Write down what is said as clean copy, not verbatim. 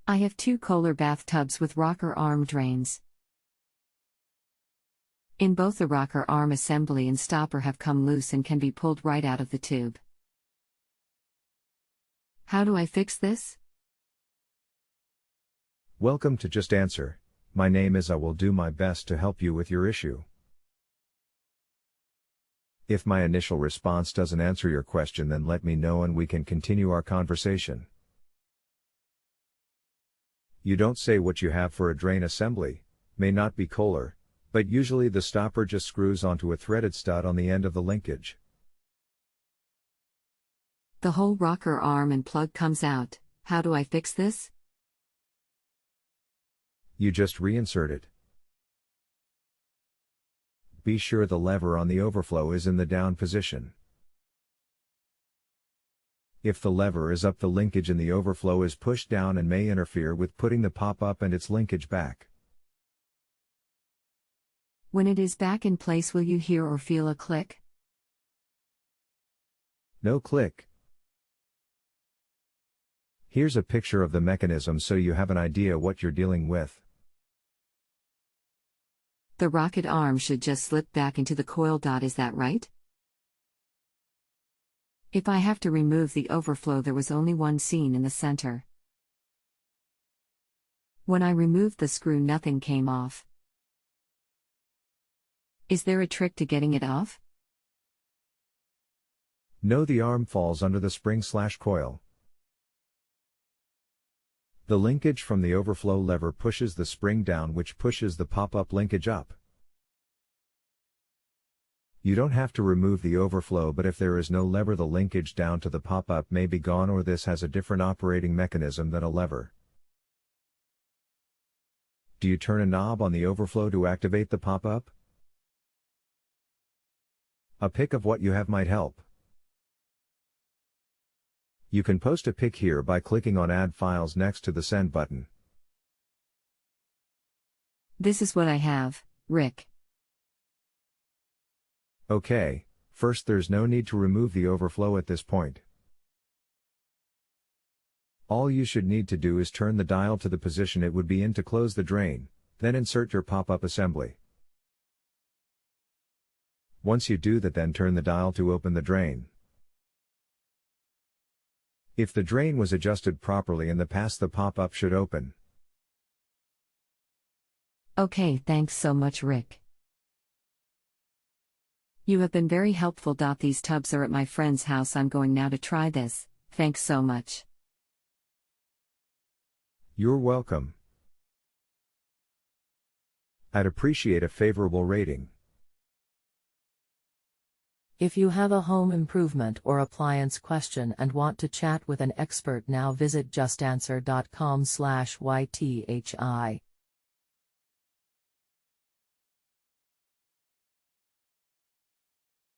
I have 2 Kohler bathtubs with rocker arm drains. In both the rocker arm assembly and stopper have come loose and can be pulled right out of the tube. How do I fix this? Welcome to Just Answer. My name is I will do my best to help you with your issue. If my initial response doesn't answer your question, then let me know and we can continue our conversation. You don't say what you have for a drain assembly, may not be Kohler, but usually the stopper just screws onto a threaded stud on the end of the linkage. The whole rocker arm and plug comes out. How do I fix this? You just reinsert it. Be sure the lever on the overflow is in the down position. If the lever is up, the linkage in the overflow is pushed down and may interfere with putting the pop up and its linkage back. When it is back in place, will you hear or feel a click? No click. Here's a picture of the mechanism so you have an idea what you're dealing with. The rocket arm should just slip back into the coil. Is that right? If I have to remove the overflow, there was only one seam in the center. When I removed the screw, nothing came off. Is there a trick to getting it off? No, the arm falls under the spring/coil. The linkage from the overflow lever pushes the spring down, which pushes the pop-up linkage up. You don't have to remove the overflow, but if there is no lever, the linkage down to the pop-up may be gone, or this has a different operating mechanism than a lever. Do you turn a knob on the overflow to activate the pop-up? A pic of what you have might help. You can post a pic here by clicking on Add Files next to the Send button. This is what I have, Rick. Okay, first, there's no need to remove the overflow at this point. All you should need to do is turn the dial to the position it would be in to close the drain, then insert your pop-up assembly. Once you do that, then turn the dial to open the drain. If the drain was adjusted properly in the past, the pop-up should open. Okay, thanks so much, Rick. You have been very helpful. These tubs are at my friend's house. I'm going now to try this. Thanks so much. You're welcome. I'd appreciate a favorable rating. If you have a home improvement or appliance question and want to chat with an expert now, visit justanswer.com/ythi.